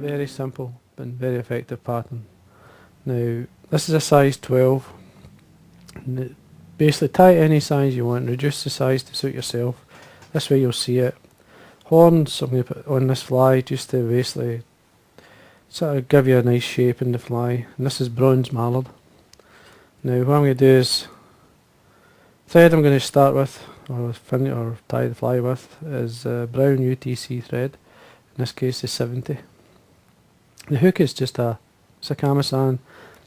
Very simple and very effective pattern. Now, this is a size 12. Basically tie it any size you want, reduce the size to suit yourself. This way you'll see it. Horns I'm going to put on this fly just to basically sort of give you a nice shape in the fly. And this is bronze mallard. Now what I'm going to do is, thread I'm going to start with, or tie the fly with, is brown UTC thread. In this case is 70. The hook is just a Camasan.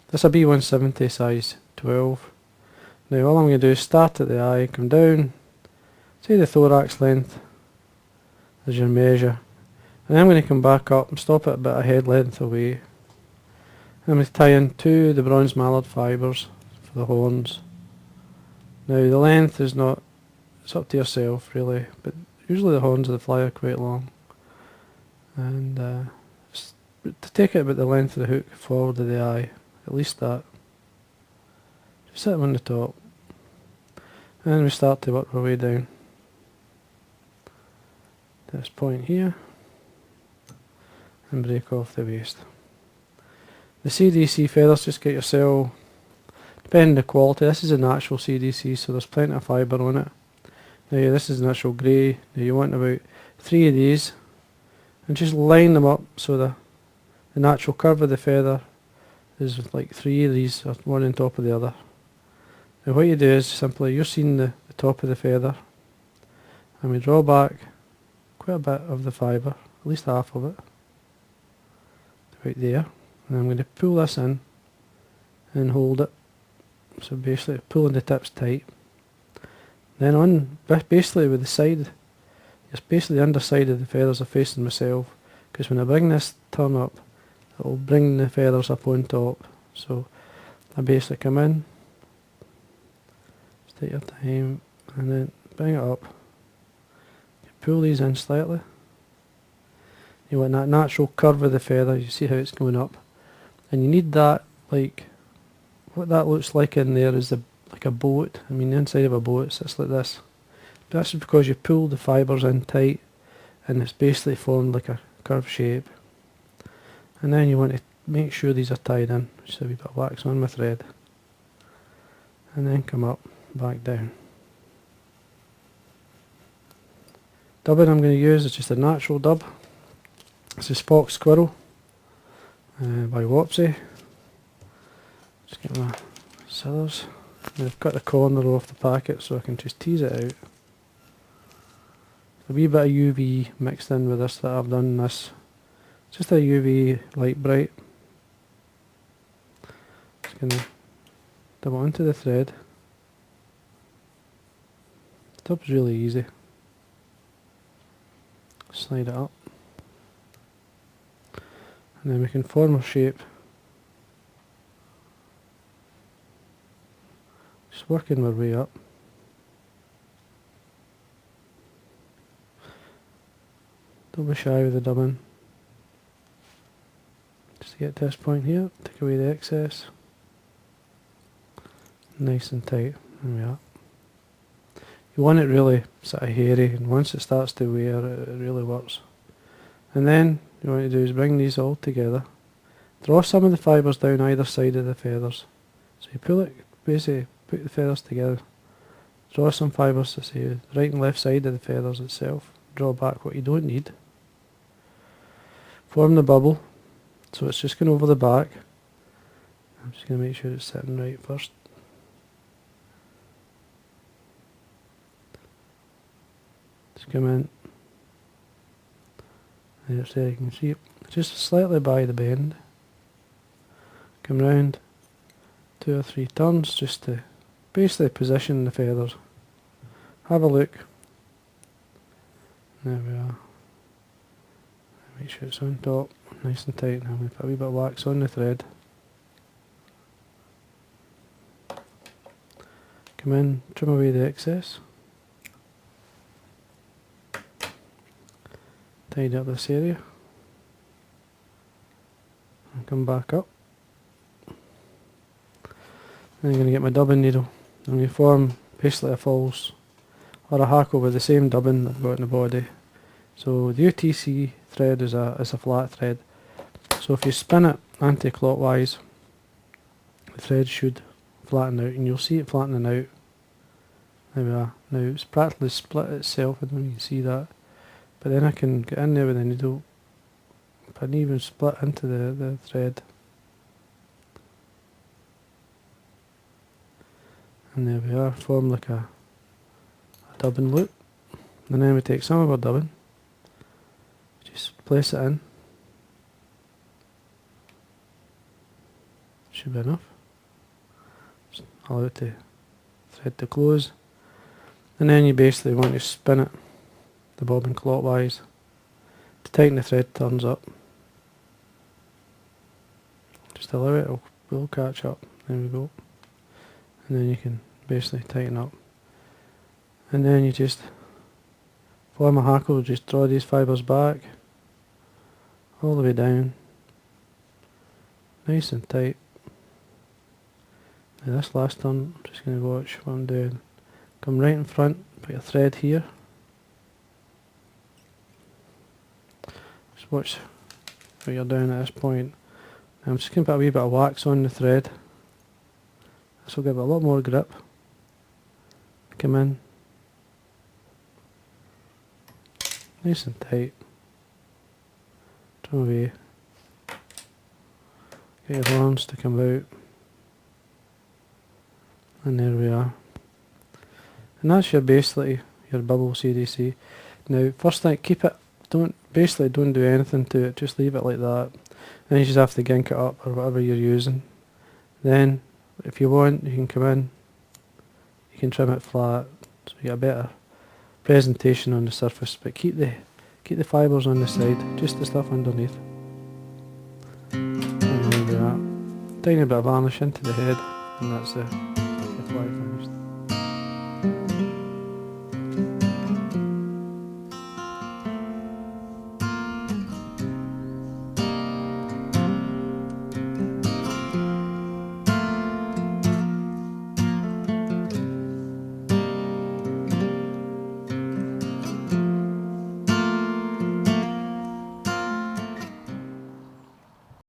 That's a B170 size 12. Now all I'm going to do is start at the eye, come down, say the thorax length as your measure, and then I'm going to come back up and stop it about a head length away. I'm going to tie in the bronze mallard fibres for the horns. Now the length is not, it's up to yourself really, but usually the horns of the fly are quite long, and to take it about the length of the hook forward of the eye, at least that. Just set them on the top, and then we start to work our way down to this point here and break off the waist. The CDC feathers, just get yourself, depending on the quality, this is a natural CDC, so there's plenty of fibre on it. Now this is natural grey. Now you want about 3 of these and just line them up so the natural curve of the feather is like 3 of these, one on top of the other. Now what you do is simply, you're seeing the top of the feather, and we draw back quite a bit of the fibre, at least half of it, right there, and I'm going to pull this in and hold it, so basically pulling the tips tight. Then on, basically with the side, it's basically the underside of the feathers are facing myself, because when I bring this turn up, it will bring the feathers up on top. So I basically come in, take your time, and then bring it up. You pull these in slightly. You want that natural curve of the feather, you see how it's going up. And you need that, like, what that looks like in there is like a boat. I mean the inside of a boat sits like this. But that's because you pull the fibres in tight, and it's basically formed like a curved shape. And then you want to make sure these are tied in, just a wee bit of wax on my thread. And then come up, back down. Dubbing I'm going to use is just a natural dub. This is Fox Squirrel by Wopsy. Just get my scissors. And I've cut the corner off the packet so I can just tease it out. A wee bit of UV mixed in with this that I've done this. Just a UV light bright. Just going to dub it onto the thread. The dub's really easy. Slide it up. And then we can form a shape. Just working our way up. Don't be shy with the dubbing. Just to get to this point here, take away the excess. Nice and tight. There we are. You want it really sort of hairy, and once it starts to wear, it really works. And then what you want to do is bring these all together. Draw some of the fibres down either side of the feathers. So you pull it, basically put the feathers together. Draw some fibres to say the right and left side of the feathers itself. Draw back what you don't need. Form the bubble. So it's just going over the back. I'm just going to make sure it's sitting right first. Just come in. There's there, you can see it. Just slightly by the bend. Come round 2 or 3 turns just to basically position the feathers. Have a look. There we are. Make sure it's on top, nice and tight. Now I'm going to put a wee bit of wax on the thread. Come in, trim away the excess. Tidy up this area. And come back up. Then I'm going to get my dubbing needle. I'm going to form basically a false or a hackle with the same dubbing that I've got in the body. So the UTC thread is a flat thread. So if you spin it anti-clockwise, the thread should flatten out, and you'll see it flattening out. There we are. Now it's practically split itself, I don't know if you can see that. But then I can get in there with the needle, and even split into the thread. And there we are, form like a dubbing loop. And then we take some of our dubbing, just place it in. Should be enough. Just allow it to thread to close. And then you basically want to spin it, the bobbin clockwise, to tighten the thread turns up. Just allow it, will catch up. There we go. And then you can basically tighten up. And then you just form a hackle, just draw these fibres back, all the way down, nice and tight. Now this last turn, I'm just going to watch what I'm doing. Come right in front, put your thread here. Just watch what you're doing at this point. Now I'm just going to put a wee bit of wax on the thread. This will give it a lot more grip. Come in. Nice and tight. Turn away. Get your horns to come out. And there we are. And that's your basically your bubble CDC. Now first thing, keep it, don't do anything to it, just leave it like that. Then you just have to gink it up or whatever you're using. Then if you want, you can come in, you can trim it flat so you get a better presentation on the surface, but keep the fibres on the side, just the stuff underneath. And there we are. Tiny bit of varnish into the head, and that's the fly finished.